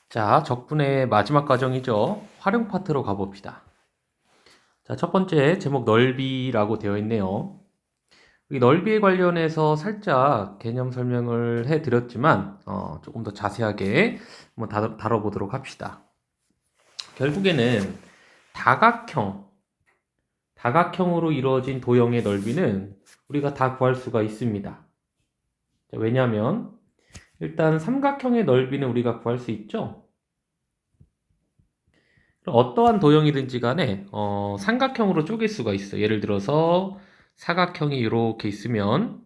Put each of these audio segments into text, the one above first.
자, 적분의 마지막 과정이죠. 활용 파트로 가봅시다. 자, 첫 번째 제목 넓이라고 되어 있네요. 이 넓이에 관련해서 살짝 개념 설명을 해드렸지만 조금 더 자세하게 한번 다뤄보도록 합시다. 결국에는 다각형, 다각형으로 이루어진 도형의 넓이는 우리가 다 구할 수가 있습니다. 자, 왜냐하면 일단 삼각형의 넓이는 우리가 구할 수 있죠. 어떠한 도형이든지 간에 삼각형으로 쪼갤 수가 있어요. 예를 들어서 사각형이 이렇게 있으면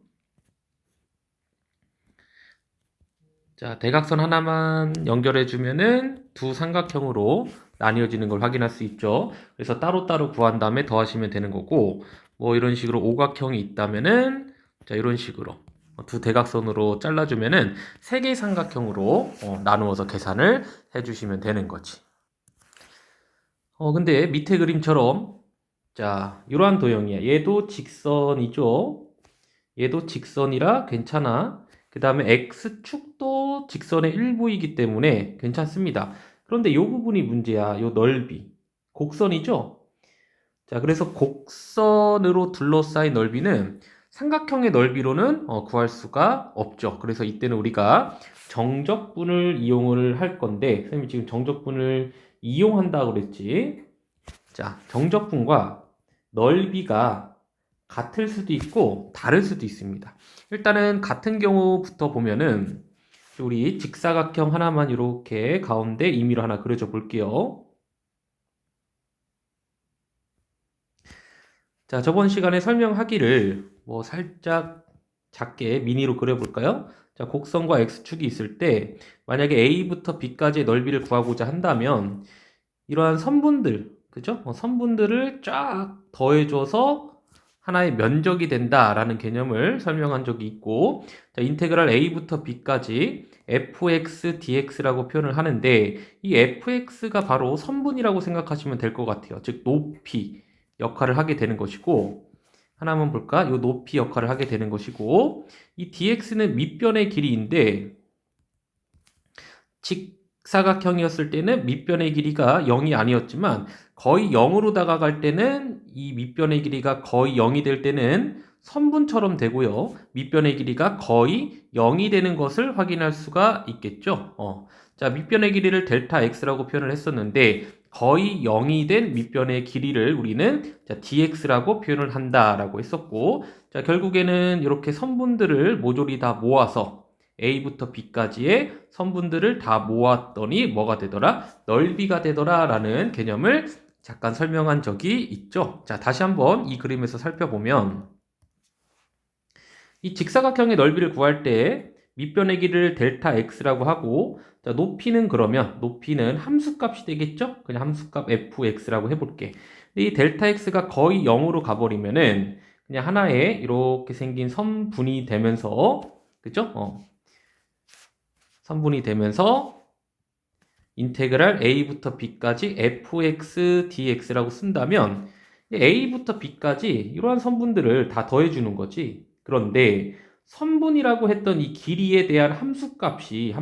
자, 대각선 하나만 연결해 주면은 두 삼각형으로 나뉘어지는 걸 확인할 수 있죠. 그래서 따로따로 구한 다음에 더하시면 되는 거고, 뭐 이런 식으로 오각형이 있다면은 자, 이런 식으로 두 대각선으로 잘라주면은 세 개의 삼각형으로 나누어서 계산을 해주시면 되는 거지. 근데 밑에 그림처럼 자, 이러한 도형이야. 얘도 직선이죠. 얘도 직선이라 괜찮아. 그 다음에 X축도 직선의 일부이기 때문에 괜찮습니다. 그런데 이 부분이 문제야. 이 넓이. 곡선이죠? 자, 그래서 곡선으로 둘러싸인 넓이는 삼각형의 넓이로는 구할 수가 없죠. 그래서 이때는 우리가 정적분을 이용을 할 건데, 선생님이 지금 정적분을 이용한다고 그랬지. 자, 정적분과 넓이가 같을 수도 있고 다를 수도 있습니다. 일단은 같은 경우부터 보면은 우리 직사각형 하나만 이렇게 가운데 임의로 하나 그려줘 볼게요. 자, 저번 시간에 설명하기를 뭐 살짝 작게 미니로 그려볼까요? 자, 곡선과 X축이 있을 때 만약에 A부터 B까지의 넓이를 구하고자 한다면 이러한 선분들, 그죠? 선분들을 쫙 더해줘서 하나의 면적이 된다라는 개념을 설명한 적이 있고, 자, 인테그랄 a부터 b까지 fx dx라고 표현을 하는데, 이 fx가 바로 선분이라고 생각하시면 될 것 같아요. 즉, 높이 역할을 하게 되는 것이고, 하나만 볼까? 이 높이 역할을 하게 되는 것이고, 이 dx는 밑변의 길이인데, 직사각형이었을 때는 밑변의 길이가 0이 아니었지만 거의 0으로 다가갈 때는 이 밑변의 길이가 거의 0이 될 때는 선분처럼 되고요. 밑변의 길이가 거의 0이 되는 것을 확인할 수가 있겠죠. 자, 밑변의 길이를 델타 x라고 표현을 했었는데 거의 0이 된 밑변의 길이를 우리는 자, dx라고 표현을 한다라고 했었고, 자, 결국에는 이렇게 선분들을 모조리 다 모아서 A부터 B까지의 선분들을 다 모았더니 뭐가 되더라? 넓이가 되더라 라는 개념을 잠깐 설명한 적이 있죠. 자, 다시 한번 이 그림에서 살펴보면 이 직사각형의 넓이를 구할 때 밑변의 길이를 델타 x라고 하고, 자, 높이는 그러면 높이는 함수값이 되겠죠? 그냥 함수값 fx라고 해볼게. 이 델타 x가 거의 0으로 가버리면은 그냥 하나의 이렇게 생긴 선분이 되면서, 그죠? 선분이 되면서 인테그랄 a부터 b까지 fx dx라고 쓴다면 a부터 b까지 이러한 선분들을 다 더해주는 거지. 그런데 선분이라고 했던 이 길이에 대한 함수값이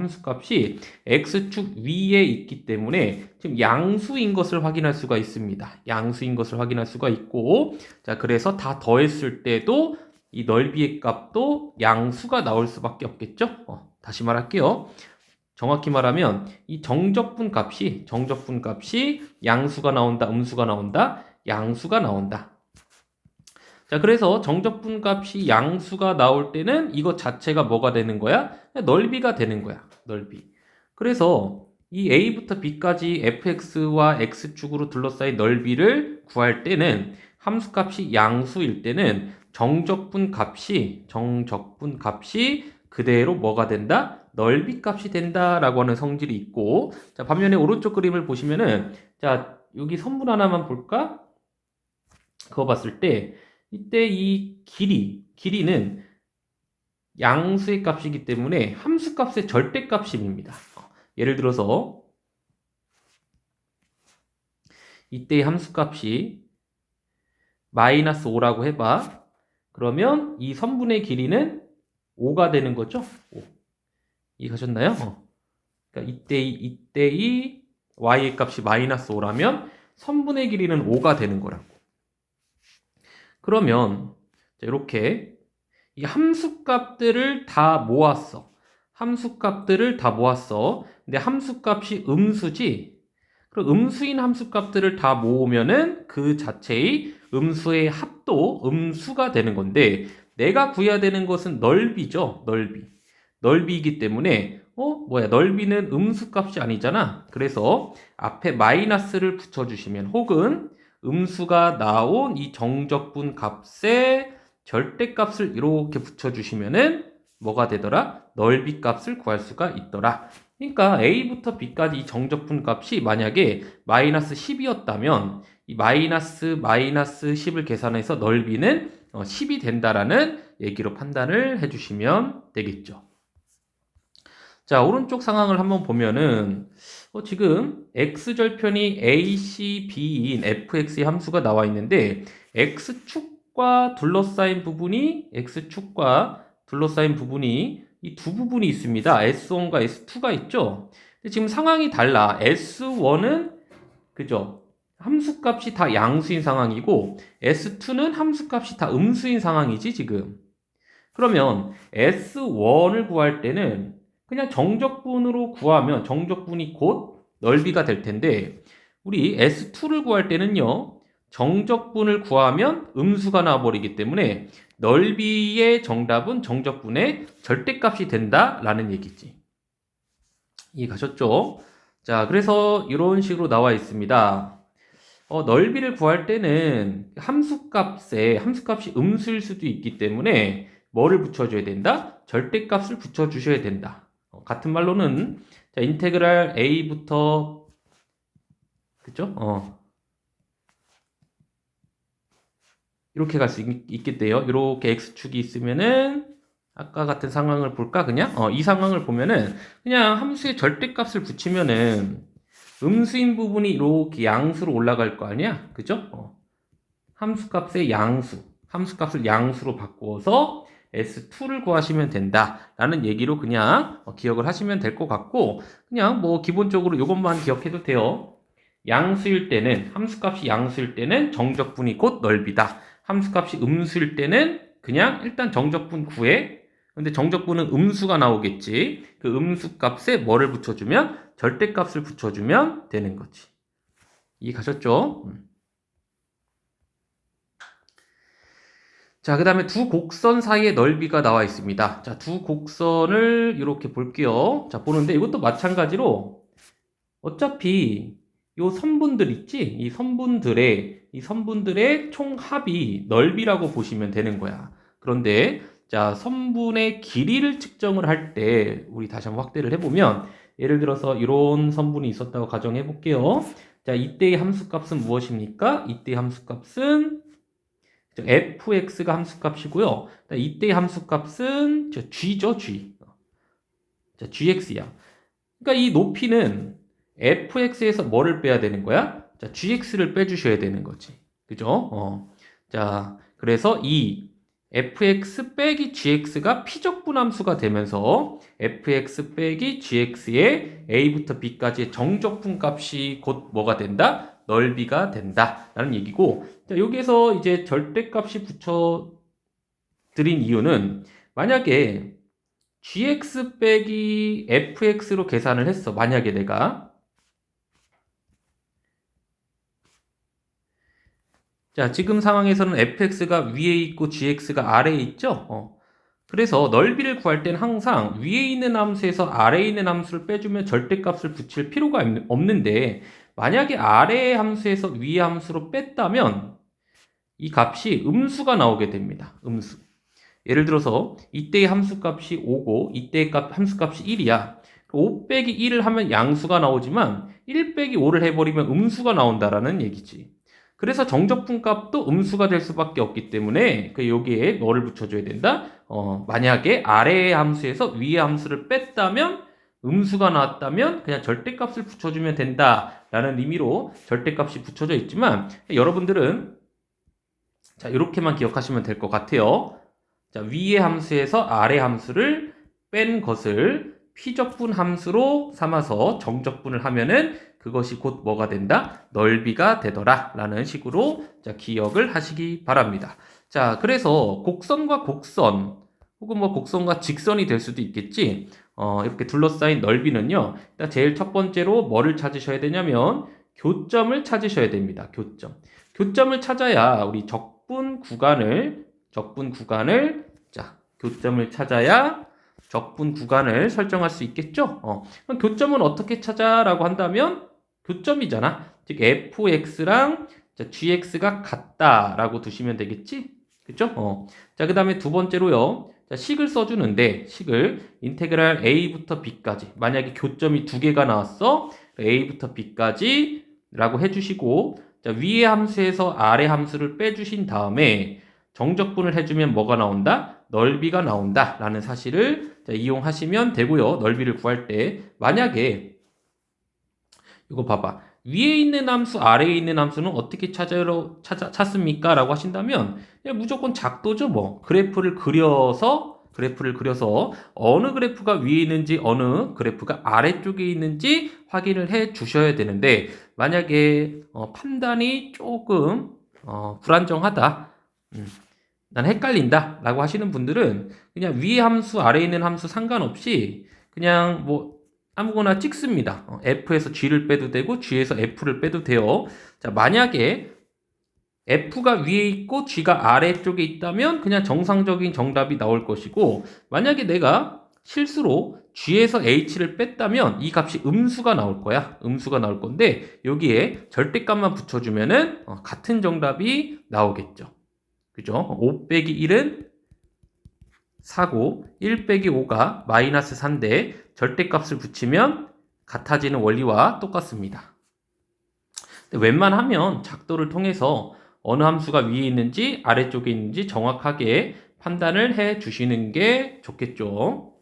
x축 위에 있기 때문에 지금 양수인 것을 확인할 수가 있습니다. 양수인 것을 확인할 수가 있고, 자, 그래서 다 더했을 때도 이 넓이의 값도 양수가 나올 수밖에 없겠죠? 다시 말할게요. 정확히 말하면 이 정적분 값이 양수가 나온다, 음수가 나온다, 양수가 나온다. 자, 그래서 정적분 값이 양수가 나올 때는 이것 자체가 뭐가 되는 거야? 넓이가 되는 거야. 넓이. 그래서 이 a부터 b까지 fx와 x축으로 둘러싸인 넓이를 구할 때는 함수값이 양수일 때는 정적분 값이 그대로 뭐가 된다? 넓이 값이 된다라고 하는 성질이 있고, 자, 반면에 오른쪽 그림을 보시면은 자, 여기 선분 하나만 볼까? 그거 봤을 때 이때 이 길이는 양수의 값이기 때문에 함수값의 절대값입니다. 예를 들어서 이때의 함수값이 마이너스 5라고 해봐. 그러면 이 선분의 길이는 5가 되는 거죠? 5. 이해가셨나요? 그러니까 이때 y의 값이 마이너스 5라면 선분의 길이는 5가 되는 거라고. 그러면 이렇게 이 함수값들을 다 모았어. 함수값들을 다 모았어. 근데 함수값이 음수지? 그럼 음수인 함수값들을 다 모으면은 그 자체의 음수의 합도 음수가 되는 건데, 내가 구해야 되는 것은 넓이죠. 넓이이기 때문에 넓이는 음수값이 아니잖아. 그래서 앞에 마이너스를 붙여주시면, 혹은 음수가 나온 이 정적분 값에 절대값을 이렇게 붙여주시면은 뭐가 되더라? 넓이 값을 구할 수가 있더라. 그러니까 A부터 B까지 이 정적분 값이 만약에 마이너스 10이었다면 이 마이너스 10을 계산해서 넓이는 10이 된다라는 얘기로 판단을 해주시면 되겠죠. 자, 오른쪽 상황을 한번 보면은 지금 x절편이 AC, B인 fx의 함수가 나와 있는데 x축과 둘러싸인 부분이 이 두 부분이 있습니다. S1과 S2가 있죠. 근데 지금 상황이 달라. S1은 그죠? 함수값이 다 양수인 상황이고 S2는 함수값이 다 음수인 상황이지 지금. 그러면 S1을 구할 때는 그냥 정적분으로 구하면 정적분이 곧 넓이가 될 텐데, 우리 S2를 구할 때는요, 정적분을 구하면 음수가 나와버리기 때문에 넓이의 정답은 정적분의 절대값이 된다라는 얘기지. 이해가셨죠? 자, 그래서 이런 식으로 나와 있습니다. 넓이를 구할 때는 함수값이 음수일 수도 있기 때문에 뭐를 붙여줘야 된다? 절대값을 붙여주셔야 된다. 같은 말로는 자, 인테그랄 a부터 그죠? 이렇게 갈 수 있겠대요. 이렇게 x축이 있으면은 아까 같은 상황을 볼까 그냥? 이 상황을 보면은 그냥 함수의 절대값을 붙이면은 음수인 부분이 이렇게 양수로 올라갈 거 아니야? 그죠? 함수값을 양수로 바꾸어서 S2를 구하시면 된다라는 얘기로 그냥 기억을 하시면 될 것 같고, 그냥 뭐 기본적으로 이것만 기억해도 돼요. 함수값이 양수일 때는 정적분이 곧 넓이다. 함수값이 음수일 때는 그냥 일단 정적분 구해. 근데 정적분은 음수가 나오겠지. 그 음수값에 뭐를 붙여주면? 절대값을 붙여주면 되는 거지. 이해 가셨죠? 자, 그 다음에 두 곡선 사이의 넓이가 나와 있습니다. 자, 두 곡선을 이렇게 볼게요. 자, 보는데 이것도 마찬가지로 어차피 이 선분들 있지? 이 선분들의 총합이 넓이라고 보시면 되는 거야. 그런데 자, 선분의 길이를 측정을 할 때 우리 다시 한번 확대를 해보면, 예를 들어서 이런 선분이 있었다고 가정해 볼게요. 자, 이때의 함수값은 무엇입니까? 이때의 함수값은 fx가 함수값이고요. 이때의 함수값은 g죠, g. 자, gx야. 그러니까 이 높이는 fx에서 뭐를 빼야 되는 거야? 자, gx를 빼주셔야 되는 거지. 그죠? 자, 그래서 이 fx 빼기 gx가 피적분함수가 되면서 fx 빼기 gx의 a부터 b까지의 정적분 값이 곧 뭐가 된다? 넓이가 된다라는 얘기고, 자, 여기에서 이제 절대값이 붙여드린 이유는 만약에 gx 빼기 fx로 계산을 했어. 만약에 내가 자, 지금 상황에서는 fx가 위에 있고 gx가 아래에 있죠? 그래서 넓이를 구할 때는 항상 위에 있는 함수에서 아래에 있는 함수를 빼주면 절대값을 붙일 필요가 없는데, 만약에 아래의 함수에서 위의 함수로 뺐다면 이 값이 음수가 나오게 됩니다. 음수. 예를 들어서 이때의 함수값이 5고 이때의 함수값이 1이야. 5 빼기 1을 하면 양수가 나오지만 1 빼기 5를 해버리면 음수가 나온다라는 얘기지. 그래서 정적분 값도 음수가 될 수밖에 없기 때문에 여기에 뭐를 붙여줘야 된다? 만약에 아래의 함수에서 위의 함수를 뺐다면 음수가 나왔다면 그냥 절대값을 붙여주면 된다라는 의미로 절대값이 붙여져 있지만, 여러분들은 자, 이렇게만 기억하시면 될 것 같아요. 자, 위의 함수에서 아래 함수를 뺀 것을 피적분 함수로 삼아서 정적분을 하면은 그것이 곧 뭐가 된다? 넓이가 되더라 라는 식으로 자, 기억을 하시기 바랍니다. 자, 그래서 곡선과 곡선 혹은 뭐 곡선과 직선이 될 수도 있겠지. 이렇게 둘러싸인 넓이는요. 일단 제일 첫 번째로 뭐를 찾으셔야 되냐면 교점을 찾으셔야 됩니다. 교점을 찾아야 우리 적분 구간을 자, 교점을 찾아야 적분 구간을 설정할 수 있겠죠? 그럼 교점은 어떻게 찾아라고 한다면 교점이잖아. 즉 fx랑 gx가 같다라고 두시면 되겠지? 그쵸? 자, 그 다음에 두 번째로요. 자, 식을 써주는데 식을 인테그랄 a부터 b까지 만약에 교점이 두 개가 나왔어. a부터 b까지 라고 해주시고 자, 위의 함수에서 아래 함수를 빼주신 다음에 정적분을 해주면 뭐가 나온다? 넓이가 나온다 라는 사실을 이용하시면 되고요. 넓이를 구할 때 만약에 이거 봐봐. 위에 있는 함수, 아래에 있는 함수는 어떻게 찾습니까? 라고 하신다면 그냥 무조건 작도죠. 뭐 그래프를 그려서 어느 그래프가 위에 있는지 어느 그래프가 아래쪽에 있는지 확인을 해 주셔야 되는데 만약에 판단이 조금 불안정하다. 난 헷갈린다 라고 하시는 분들은 그냥 위에 함수 아래에 있는 함수 상관없이 그냥 뭐 아무거나 찍습니다. F에서 G를 빼도 되고 G에서 F를 빼도 돼요. 자, 만약에 F가 위에 있고 G가 아래쪽에 있다면 그냥 정상적인 정답이 나올 것이고 만약에 내가 실수로 G에서 H를 뺐다면 이 값이 음수가 나올 거야. 음수가 나올 건데 여기에 절대값만 붙여주면은 같은 정답이 나오겠죠. 그죠? 5 빼기 1은 4고 1 빼기 5가 마이너스 4인데 절대값을 붙이면 같아지는 원리와 똑같습니다. 근데 웬만하면 작도를 통해서 어느 함수가 위에 있는지 아래쪽에 있는지 정확하게 판단을 해 주시는 게 좋겠죠.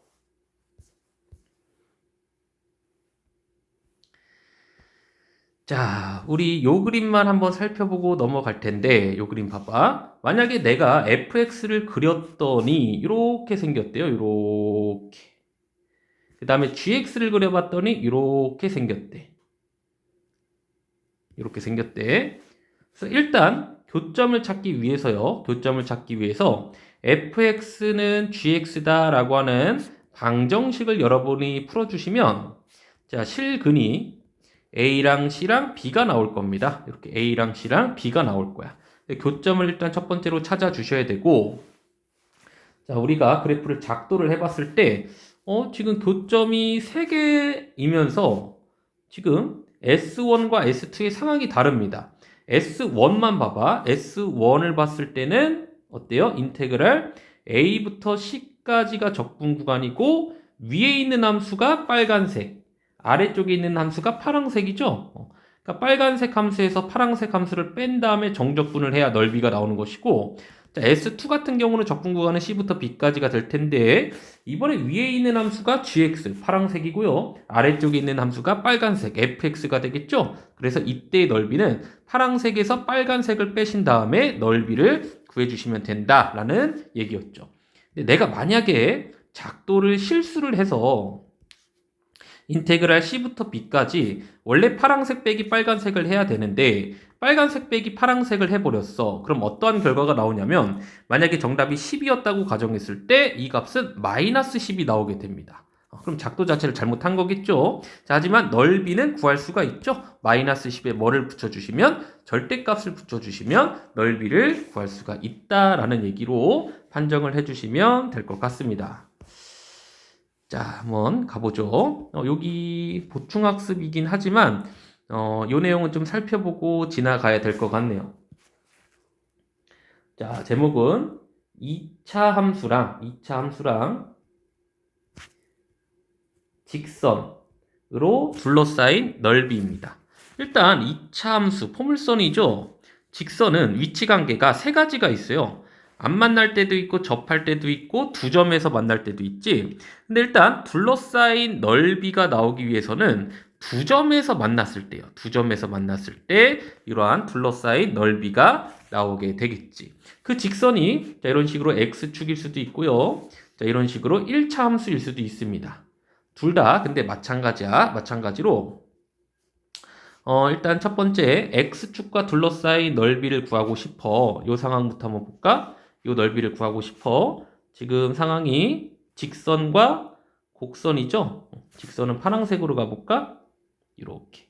자, 우리 요 그림만 한번 살펴보고 넘어갈 텐데 요 그림 봐봐. 만약에 내가 fx를 그렸더니 이렇게 생겼대요. 이렇게. 그 다음에 gx를 그려봤더니 이렇게 생겼대. 이렇게 생겼대. 그래서 일단 교점을 찾기 위해서요. 교점을 찾기 위해서 fx는 gx다 라고 하는 방정식을 여러분이 풀어주시면 자, 실근이 A랑 C랑 B가 나올 겁니다. 이렇게 A랑 C랑 B가 나올 거야. 교점을 일단 첫 번째로 찾아주셔야 되고 자, 우리가 그래프를 작도를 해봤을 때 지금 교점이 3개이면서 지금 S1과 S2의 상황이 다릅니다. S1만 봐봐. S1을 봤을 때는 어때요? 인테그랄 A부터 C까지가 적분 구간이고 위에 있는 함수가 빨간색 아래쪽에 있는 함수가 파란색이죠. 그러니까 빨간색 함수에서 파란색 함수를 뺀 다음에 정적분을 해야 넓이가 나오는 것이고 자, S2 같은 경우는 적분 구간은 C부터 B까지가 될 텐데 이번에 위에 있는 함수가 GX 파란색이고요. 아래쪽에 있는 함수가 빨간색 FX가 되겠죠. 그래서 이때의 넓이는 파란색에서 빨간색을 빼신 다음에 넓이를 구해주시면 된다라는 얘기였죠. 근데 내가 만약에 작도를 실수를 해서 인테그랄 C부터 B까지 원래 파란색 빼기 빨간색을 해야 되는데 빨간색 빼기 파란색을 해버렸어. 그럼 어떠한 결과가 나오냐면 만약에 정답이 10이었다고 가정했을 때 이 값은 마이너스 10이 나오게 됩니다. 그럼 작도 자체를 잘못한 거겠죠. 자, 하지만 넓이는 구할 수가 있죠. 마이너스 10에 뭐를 붙여주시면 절대값을 붙여주시면 넓이를 구할 수가 있다라는 얘기로 판정을 해주시면 될 것 같습니다. 자, 한번 가보죠. 여기 보충학습이긴 하지만 요 내용은 좀 살펴보고 지나가야 될 것 같네요. 자, 제목은 2차 함수랑 직선으로 둘러싸인 넓이입니다. 일단 2차 함수, 포물선이죠. 직선은 위치 관계가 3가지가 있어요. 안 만날 때도 있고 접할 때도 있고 두 점에서 만날 때도 있지. 근데 일단 둘러싸인 넓이가 나오기 위해서는 두 점에서 만났을 때요. 두 점에서 만났을 때 이러한 둘러싸인 넓이가 나오게 되겠지. 그 직선이 자, 이런 식으로 x축일 수도 있고요. 자, 이런 식으로 1차 함수일 수도 있습니다. 둘 다 근데 마찬가지야. 마찬가지로 일단 첫 번째 x축과 둘러싸인 넓이를 구하고 싶어. 요 상황부터 한번 볼까? 요 넓이를 구하고 싶어. 지금 상황이 직선과 곡선이죠? 직선은 파란색으로 가볼까? 이렇게.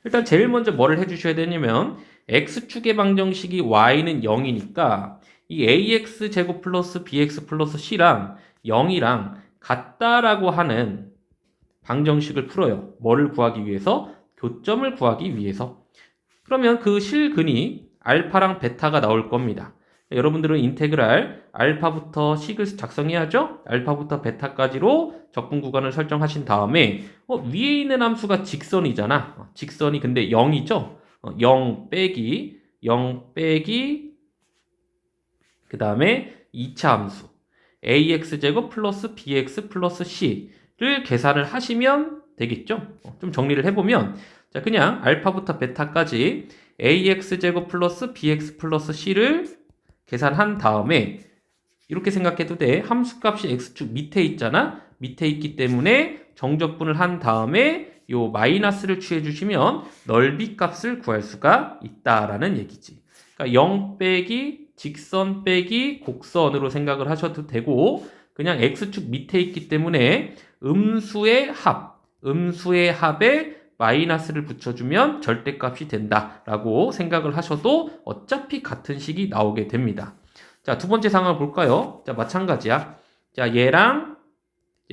일단 제일 먼저 뭐를 해주셔야 되냐면 x축의 방정식이 y는 0이니까 이 ax 제곱 플러스 bx 플러스 c랑 0이랑 같다라고 하는 방정식을 풀어요. 뭐를 구하기 위해서? 교점을 구하기 위해서. 그러면 그 실근이 알파랑 베타가 나올 겁니다. 여러분들은 인테그랄 알파부터 식을 작성해야죠. 알파부터 베타까지로 적분 구간을 설정하신 다음에 위에 있는 함수가 직선이잖아. 직선이 근데 0이죠. 0 빼기 그 다음에 2차 함수 ax제곱 플러스 bx 플러스 c를 계산을 하시면 되겠죠. 좀 정리를 해보면 자 그냥 알파부터 베타까지 ax제곱 플러스 bx 플러스 c를 계산한 다음에 이렇게 생각해도 돼. 함수값이 x축 밑에 있잖아. 밑에 있기 때문에 정적분을 한 다음에 요 마이너스를 취해 주시면 넓이 값을 구할 수가 있다라는 얘기지. 그러니까 0 빼기 직선 빼기 곡선으로 생각을 하셔도 되고 그냥 x축 밑에 있기 때문에 음수의 합에 마이너스를 붙여주면 절대값이 된다라고 생각을 하셔도 어차피 같은 식이 나오게 됩니다. 자, 두 번째 상황을 볼까요? 자, 마찬가지야. 자, 얘랑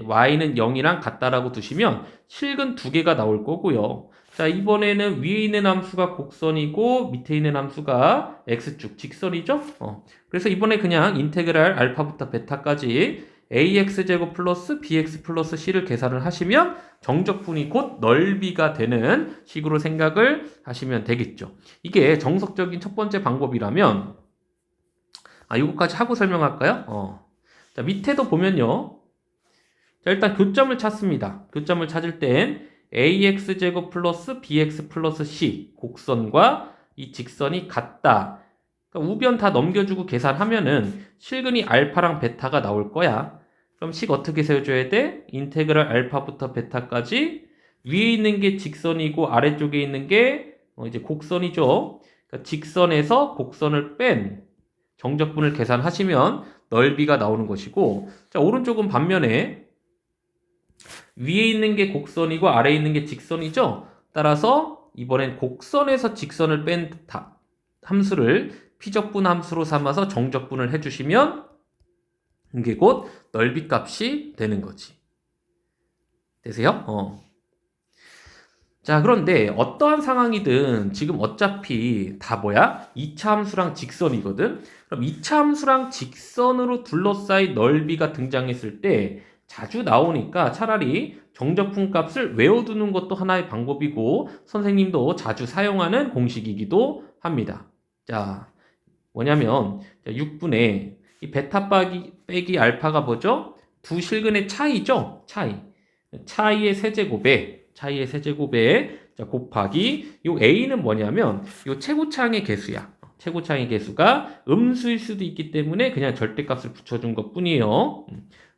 y는 0이랑 같다라고 두시면 실근 두 개가 나올 거고요. 자, 이번에는 위에 있는 함수가 곡선이고 밑에 있는 함수가 x축 직선이죠? 그래서 이번에 그냥 인테그랄 알파부터 베타까지 ax제곱 플러스 bx 플러스 c를 계산을 하시면 정적분이 곧 넓이가 되는 식으로 생각을 하시면 되겠죠. 이게 정석적인 첫 번째 방법이라면 이거까지 하고 설명할까요? 자, 밑에도 보면요. 자, 일단 교점을 찾습니다. 교점을 찾을 땐 ax제곱 플러스 bx 플러스 c 곡선과 이 직선이 같다. 그러니까 우변 다 넘겨주고 계산하면은 실근이 알파랑 베타가 나올 거야. 그럼 식 어떻게 세워줘야 돼? 인테그랄 알파부터 베타까지 위에 있는 게 직선이고 아래쪽에 있는 게 이제 곡선이죠. 그러니까 직선에서 곡선을 뺀 정적분을 계산하시면 넓이가 나오는 것이고 자 오른쪽은 반면에 위에 있는 게 곡선이고 아래에 있는 게 직선이죠. 따라서 이번엔 곡선에서 직선을 뺀 함수를 피적분 함수로 삼아서 정적분을 해주시면 이게 곧 넓이 값이 되는 거지. 되세요? 자, 그런데 어떠한 상황이든 지금 어차피 다 뭐야? 2차 함수랑 직선이거든? 그럼 2차 함수랑 직선으로 둘러싸인 넓이가 등장했을 때 자주 나오니까 차라리 정적분 값을 외워두는 것도 하나의 방법이고 선생님도 자주 사용하는 공식이기도 합니다. 자, 뭐냐면 6분의 이 베타 빼기 알파가 뭐죠? 두 실근의 차이죠? 차이의 세제곱에 자, 곱하기 요 a는 뭐냐면 요 최고차항의 개수야. 최고차항의 개수가 음수일 수도 있기 때문에 그냥 절대값을 붙여준 것 뿐이에요.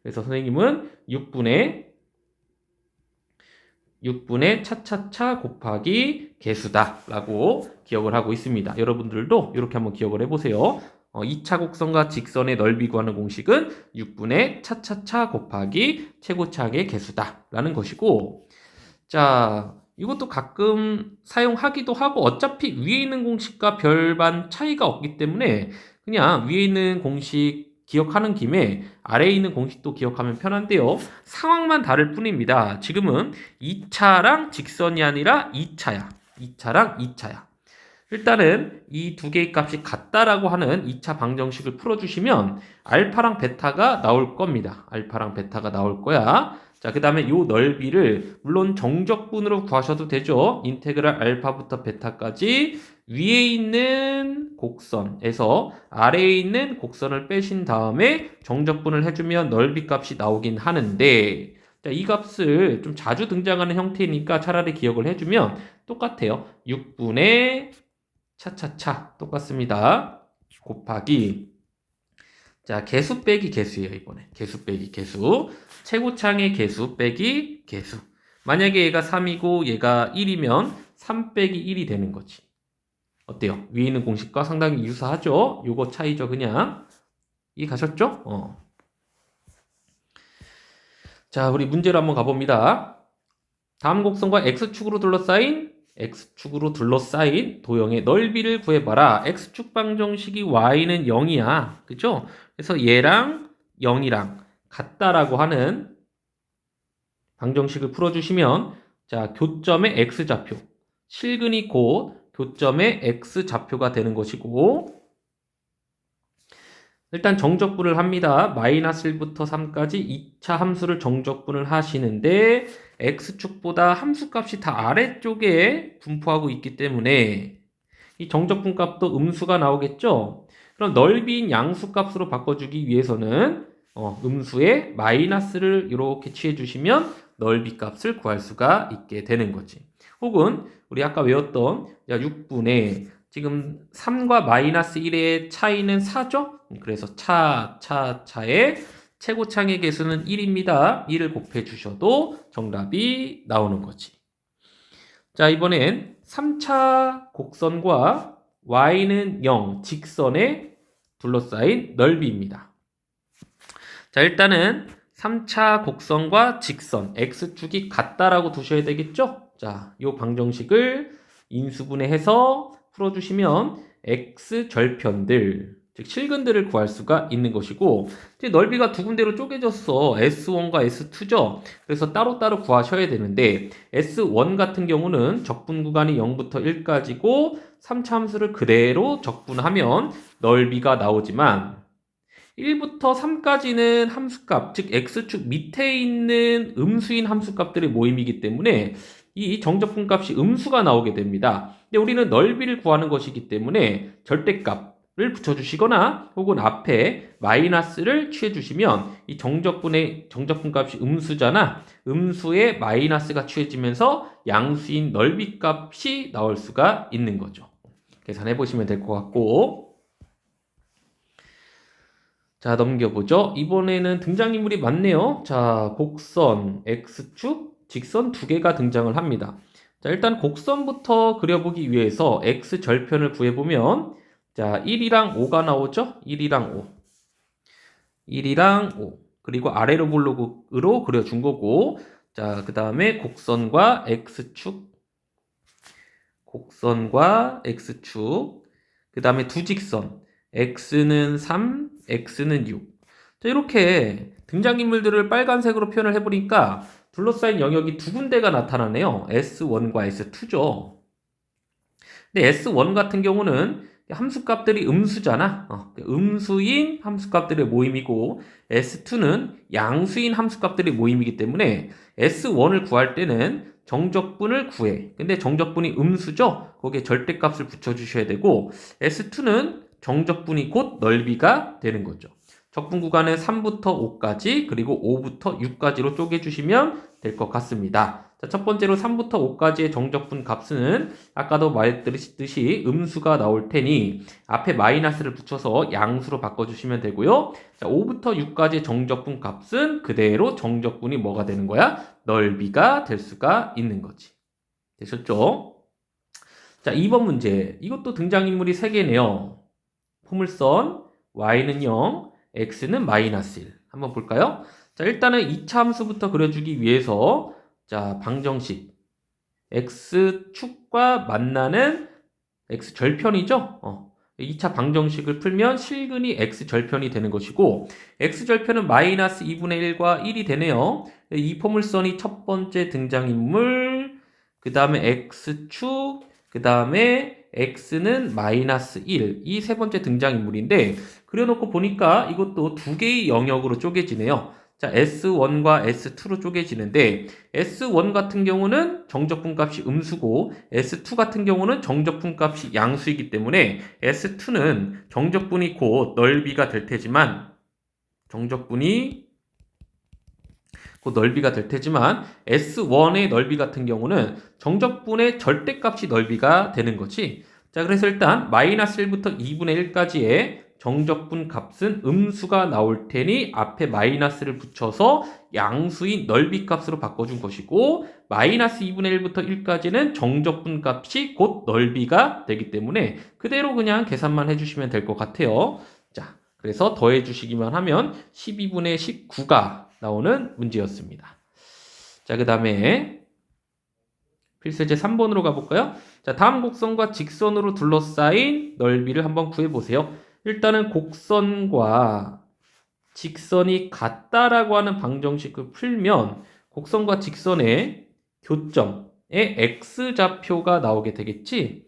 그래서 선생님은 6분의 차차차 곱하기 개수다라고 기억을 하고 있습니다. 여러분들도 이렇게 한번 기억을 해보세요. 2차 곡선과 직선의 넓이 구하는 공식은 6분의 차차차 곱하기 최고차항의 개수다라는 것이고 자 이것도 가끔 사용하기도 하고 어차피 위에 있는 공식과 별반 차이가 없기 때문에 그냥 위에 있는 공식 기억하는 김에 아래에 있는 공식도 기억하면 편한데요. 상황만 다를 뿐입니다. 지금은 2차랑 직선이 아니라 2차야. 2차랑 2차야. 일단은 이 두 개의 값이 같다라고 하는 2차 방정식을 풀어주시면 알파랑 베타가 나올 겁니다. 알파랑 베타가 나올 거야. 자, 그 다음에 이 넓이를 물론 정적분으로 구하셔도 되죠. 인테그랄 알파부터 베타까지 위에 있는 곡선에서 아래에 있는 곡선을 빼신 다음에 정적분을 해주면 넓이 값이 나오긴 하는데 자, 이 값을 좀 자주 등장하는 형태니까 차라리 기억을 해주면 똑같아요. 6분의 차차차 똑같습니다. 곱하기 자, 개수 빼기 개수예요, 이번에. 개수 빼기 개수. 최고창의 개수 빼기 개수. 만약에 얘가 3이고 얘가 1이면 3 빼기 1이 되는 거지. 어때요? 위에 있는 공식과 상당히 유사하죠? 요거 차이죠, 그냥. 이 가셨죠? 자, 우리 문제로 한번 가봅니다. 다음 곡선과 X축으로 둘러싸인 도형의 넓이를 구해봐라. X축 방정식이 Y는 0이야. 그죠? 그래서 얘랑 0이랑 같다라고 하는 방정식을 풀어주시면, 자, 교점의 X좌표. 실근이 곧 교점의 X좌표가 되는 것이고, 일단 정적분을 합니다. 마이너스 1부터 3까지 2차 함수를 정적분을 하시는데 X축보다 함수값이 다 아래쪽에 분포하고 있기 때문에 이 정적분 값도 음수가 나오겠죠? 그럼 넓이인 양수값으로 바꿔주기 위해서는 음수의 마이너스를 이렇게 취해주시면 넓이 값을 구할 수가 있게 되는 거지. 혹은 우리 아까 외웠던 6분의 지금 3과 마이너스 1의 차이는 4죠? 그래서 차의 최고창의 개수는 1입니다. 1을 곱해 주셔도 정답이 나오는 거지. 자, 이번엔 3차 곡선과 y는 0 직선에 둘러싸인 넓이입니다. 자, 일단은 3차 곡선과 직선 x축이 같다라고 두셔야 되겠죠? 자, 이 방정식을 인수분해해서 풀어주시면 x절편들, 즉 실근들을 구할 수가 있는 것이고, 이제 넓이가 두 군데로 쪼개졌어. S1과 S2죠. 그래서 따로따로 구하셔야 되는데 S1 같은 경우는 적분 구간이 0부터 1까지고 3차 함수를 그대로 적분하면 넓이가 나오지만 1부터 3까지는 함수값, 즉 x축 밑에 있는 음수인 함수값들의 모임이기 때문에 이 정적분 값이 음수가 나오게 됩니다. 근데 우리는 넓이를 구하는 것이기 때문에 절대값을 붙여주시거나 혹은 앞에 마이너스를 취해주시면 이 정적분 값이 음수잖아. 음수에 마이너스가 취해지면서 양수인 넓이 값이 나올 수가 있는 거죠. 계산해 보시면 될 것 같고, 자, 넘겨보죠. 이번에는 등장인물이 많네요. 자, 곡선, X축, 직선 두 개가 등장을 합니다. 자, 일단 곡선부터 그려보기 위해서 X절편을 구해보면, 자, 1이랑 5가 나오죠? 1이랑 5. 1이랑 5. 그리고 아래로 블록으로 그려준 거고, 자, 그 다음에 곡선과 X축, 그 다음에 두 직선, X는 3, X는 6. 자, 이렇게 등장인물들을 빨간색으로 표현을 해보니까 둘러싸인 영역이 두 군데가 나타나네요. S1과 S2죠. 근데 S1 같은 경우는 함수값들이 음수잖아. 음수인 함수값들의 모임이고 S2는 양수인 함수값들의 모임이기 때문에 S1을 구할 때는 정적분을 구해. 근데 정적분이 음수죠? 거기에 절대값을 붙여주셔야 되고 S2는 정적분이 곧 넓이가 되는 거죠. 적분 구간은 3부터 5까지 그리고 5부터 6까지로 쪼개주시면 될 것 같습니다. 자, 첫 번째로 3부터 5까지의 정적분 값은 아까도 말했듯이 음수가 나올 테니 앞에 마이너스를 붙여서 양수로 바꿔주시면 되고요. 자, 5부터 6까지의 정적분 값은 그대로 정적분이 뭐가 되는 거야? 넓이가 될 수가 있는 거지. 되셨죠? 자, 2번 문제. 이것도 등장인물이 3개네요. 포물선 y는 0, x는 마이너스 1. 한번 볼까요? 자, 일단은 2차 함수부터 그려주기 위해서 자, 방정식 x축과 만나는 x절편이죠? 2차 방정식을 풀면 실근이 x절편이 되는 것이고 x절편은 마이너스 2분의 1과 1이 되네요. 이 포물선이 첫 번째 등장인물, 그 다음에 x축, 그 다음에 x는 마이너스 1, 이 세 번째 등장인물인데 그려놓고 보니까 이것도 두 개의 영역으로 쪼개지네요. 자, S1과 S2로 쪼개지는데 S1 같은 경우는 정적분 값이 음수고 S2 같은 경우는 정적분 값이 양수이기 때문에 S2는 정적분이 곧 넓이가 될 테지만 S1의 넓이 같은 경우는 정적분의 절대값이 넓이가 되는 거지. 자, 그래서 일단 마이너스 1부터 2분의 1까지의 정적분 값은 음수가 나올 테니 앞에 마이너스를 붙여서 양수인 넓이 값으로 바꿔준 것이고 마이너스 2분의 1부터 1까지는 정적분 값이 곧 넓이가 되기 때문에 그대로 그냥 계산만 해주시면 될 것 같아요. 자, 그래서 더해주시기만 하면 12분의 19가 나오는 문제였습니다. 자, 그 다음에 필수제 3번으로 가볼까요? 자, 다음 곡선과 직선으로 둘러싸인 넓이를 한번 구해보세요. 일단은 곡선과 직선이 같다라고 하는 방정식을 풀면 곡선과 직선의 교점의 x좌표가 나오게 되겠지.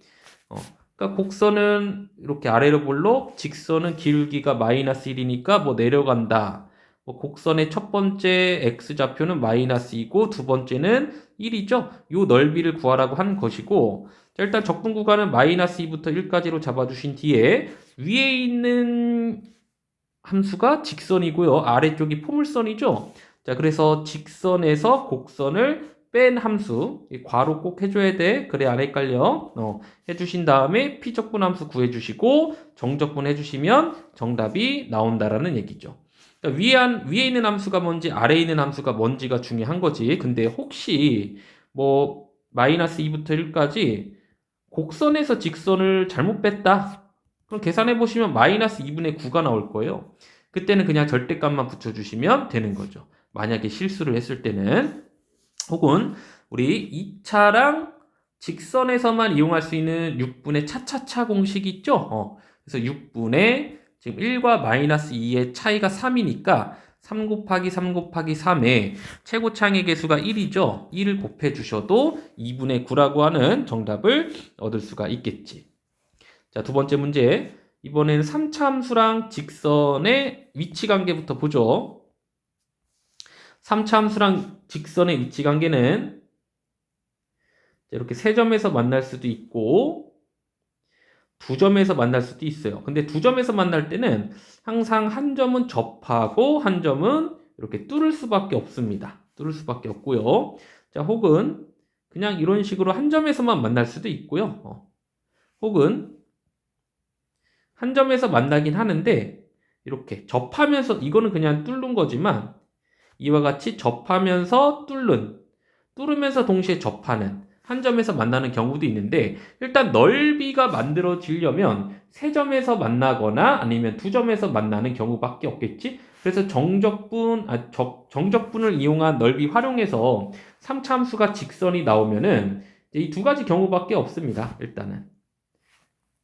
그러니까 곡선은 이렇게 아래로 볼록, 직선은 기울기가 마이너스 1이니까 뭐 내려간다. 곡선의 첫 번째 x좌표는 마이너스 2고 두 번째는 1이죠. 이 넓이를 구하라고 한 것이고, 자, 일단 적분 구간은 마이너스 2부터 1까지로 잡아주신 뒤에 위에 있는 함수가 직선이고요. 아래쪽이 포물선이죠. 자, 그래서 직선에서 곡선을 뺀 함수, 괄호 꼭 해줘야 돼. 그래 안 헷갈려. 해주신 다음에 피적분 함수 구해주시고 정적분 해주시면 정답이 나온다라는 얘기죠. 그러니까 위에 있는 함수가 뭔지 아래에 있는 함수가 뭔지가 중요한 거지. 근데 혹시 뭐 마이너스 2부터 1까지 곡선에서 직선을 잘못 뺐다. 그럼 계산해 보시면 마이너스 2분의 9가 나올 거예요. 그때는 그냥 절대값만 붙여주시면 되는 거죠. 만약에 실수를 했을 때는. 혹은 우리 2차랑 직선에서만 이용할 수 있는 6분의 차차차 공식 있죠? 그래서 6분의 지금 1과 마이너스 2의 차이가 3이니까 3 곱하기 3 곱하기 3의 최고차항의 개수가 1이죠. 1을 곱해 주셔도 2분의 9라고 하는 정답을 얻을 수가 있겠지. 자, 두 번째 문제. 이번에는 3차 함수랑 직선의 위치 관계부터 보죠. 3차 함수랑 직선의 위치 관계는 이렇게 세 점에서 만날 수도 있고 두 점에서 만날 수도 있어요. 근데 두 점에서 만날 때는 항상 한 점은 접하고 한 점은 이렇게 뚫을 수밖에 없습니다. 뚫을 수밖에 없고요. 자, 혹은 그냥 이런 식으로 한 점에서만 만날 수도 있고요. 혹은 한 점에서 만나긴 하는데 이렇게 접하면서 이거는 그냥 뚫는 거지만 이와 같이 접하면서 뚫으면서 동시에 접하는 한 점에서 만나는 경우도 있는데 일단 넓이가 만들어지려면 세 점에서 만나거나 아니면 두 점에서 만나는 경우밖에 없겠지. 그래서 정적분을 이용한 넓이 활용해서 3차 함수가 직선이 나오면은 이 두 가지 경우밖에 없습니다. 일단은.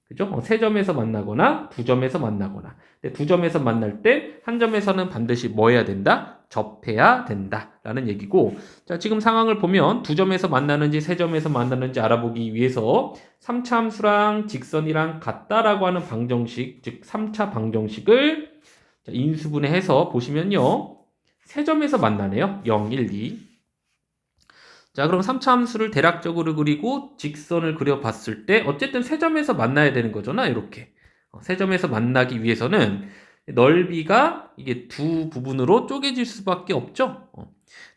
그죠? 세 점에서 만나거나 두 점에서 만나거나. 근데 두 점에서 만날 때 한 점에서는 반드시 뭐 해야 된다? 접해야 된다라는 얘기고. 자, 지금 상황을 보면 두 점에서 만나는지 세 점에서 만나는지 알아보기 위해서 3차 함수랑 직선이랑 같다라고 하는 방정식, 즉 3차 방정식을 인수분해해서 보시면요. 세 점에서 만나네요. 0, 1, 2. 자, 그럼 3차 함수를 대략적으로 그리고 직선을 그려봤을 때 어쨌든 세 점에서 만나야 되는 거잖아. 이렇게. 세 점에서 만나기 위해서는 넓이가 이게 두 부분으로 쪼개질 수밖에 없죠.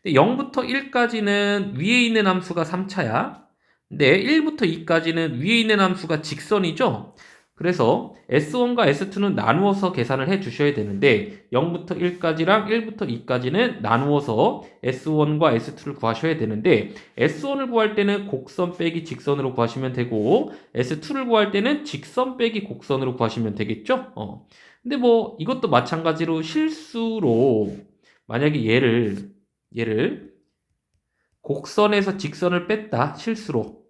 근데 0부터 1까지는 위에 있는 함수가 3차야. 근데 1부터 2까지는 위에 있는 함수가 직선이죠. 그래서 S1과 S2는 나누어서 계산을 해 주셔야 되는데 0부터 1까지랑 1부터 2까지는 나누어서 S1과 S2를 구하셔야 되는데 S1을 구할 때는 곡선 빼기 직선으로 구하시면 되고 S2를 구할 때는 직선 빼기 곡선으로 구하시면 되겠죠? 근데 뭐 이것도 마찬가지로 실수로 만약에 얘를 곡선에서 직선을 뺐다 실수로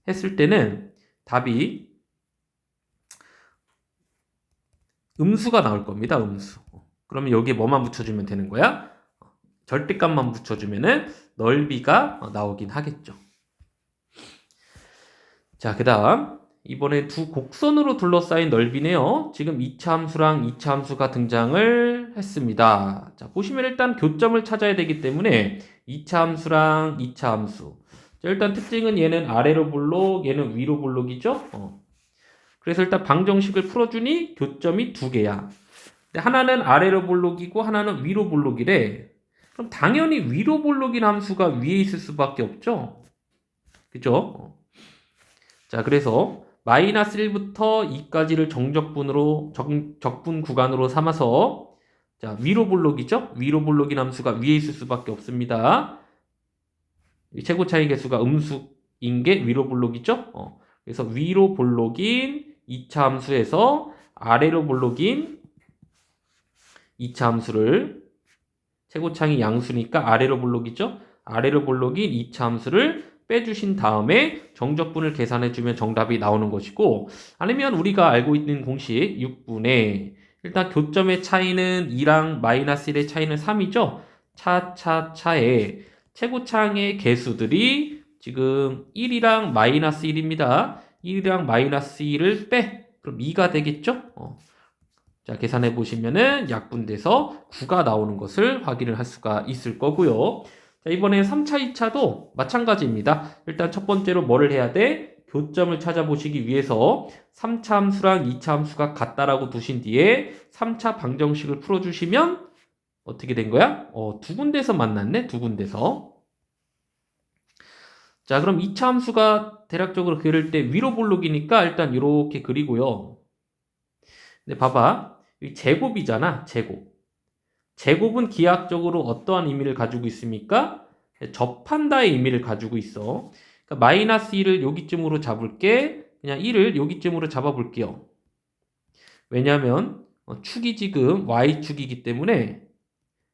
했을 때는 답이 음수가 나올 겁니다. 음수. 그러면 여기에 뭐만 붙여주면 되는 거야? 절대값만 붙여주면은 넓이가 나오긴 하겠죠. 자, 그 다음 이번에 두 곡선으로 둘러싸인 넓이네요. 지금 2차 함수랑 2차 함수가 등장을 했습니다. 자, 보시면 일단 교점을 찾아야 되기 때문에 2차 함수랑 2차 함수. 자, 일단 특징은 얘는 아래로 볼록, 얘는 위로 볼록이죠. 그래서 일단 방정식을 풀어주니 교점이 두 개야. 근데 하나는 아래로 볼록이고 하나는 위로 볼록이래. 그럼 당연히 위로 볼록인 함수가 위에 있을 수밖에 없죠. 그죠? 자, 그래서 마이너스 1부터 2까지를 적분 구간으로 삼아서 자, 위로 볼록이죠? 위로 볼록인 함수가 위에 있을 수밖에 없습니다. 최고 차이 개수가 음수인 게 위로 볼록이죠? 그래서 위로 볼록인 2차 함수에서 아래로 볼록인 2차 함수를 최고 차이 양수니까 아래로 볼록이죠? 아래로 볼록인 2차 함수를 빼주신 다음에 정적분을 계산해주면 정답이 나오는 것이고, 아니면 우리가 알고 있는 공식 6분의 일단 교점의 차이는 2랑 마이너스 1의 차이는 3이죠? 차에 최고차항의 개수들이 지금 1이랑 마이너스 1입니다. 1이랑 마이너스 1을 빼. 그럼 2가 되겠죠? 자, 계산해 보시면은 약분돼서 9가 나오는 것을 확인을 할 수가 있을 거고요. 자, 이번에 3차, 2차도 마찬가지입니다. 일단 첫 번째로 뭐를 해야 돼? 교점을 찾아보시기 위해서 3차 함수랑 2차 함수가 같다라고 두신 뒤에 3차 방정식을 풀어주시면 어떻게 된 거야? 두 군데서 만났네? 두 군데서. 자, 그럼 2차 함수가 대략적으로 그릴 때 위로 볼록이니까 일단 이렇게 그리고요. 근데 봐봐. 이 제곱이잖아, 제곱. 제곱은 기하학적으로 어떠한 의미를 가지고 있습니까? 접한다의 의미를 가지고 있어. 그러니까 마이너스 1을 여기쯤으로 잡을게. 그냥 1을 여기쯤으로 잡아볼게요. 왜냐하면 축이 지금 y축이기 때문에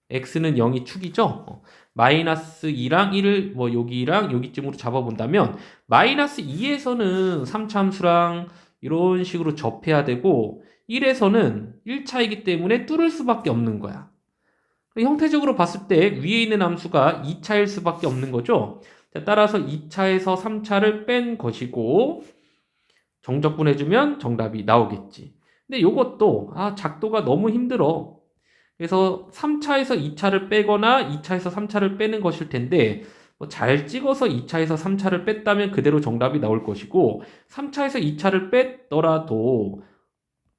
x는 0이 축이죠. 마이너스 2랑 1을 뭐 여기랑 여기쯤으로 잡아본다면 마이너스 2에서는 3차 함수랑 이런 식으로 접해야 되고 1에서는 1차이기 때문에 뚫을 수밖에 없는 거야. 형태적으로 봤을 때 위에 있는 함수가 2차일 수밖에 없는 거죠. 자, 따라서 2차에서 3차를 뺀 것이고 정적분해주면 정답이 나오겠지. 근데 이것도 작도가 너무 힘들어. 그래서 3차에서 2차를 빼거나 2차에서 3차를 빼는 것일 텐데 잘 찍어서 2차에서 3차를 뺐다면 그대로 정답이 나올 것이고 3차에서 2차를 뺐더라도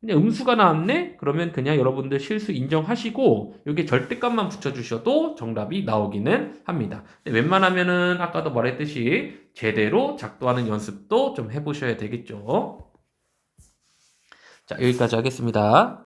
그냥 음수가 나왔네? 그러면 그냥 여러분들 실수 인정하시고 여기에 절대값만 붙여주셔도 정답이 나오기는 합니다. 근데 웬만하면은 아까도 말했듯이 제대로 작도하는 연습도 좀 해보셔야 되겠죠. 자, 여기까지 하겠습니다.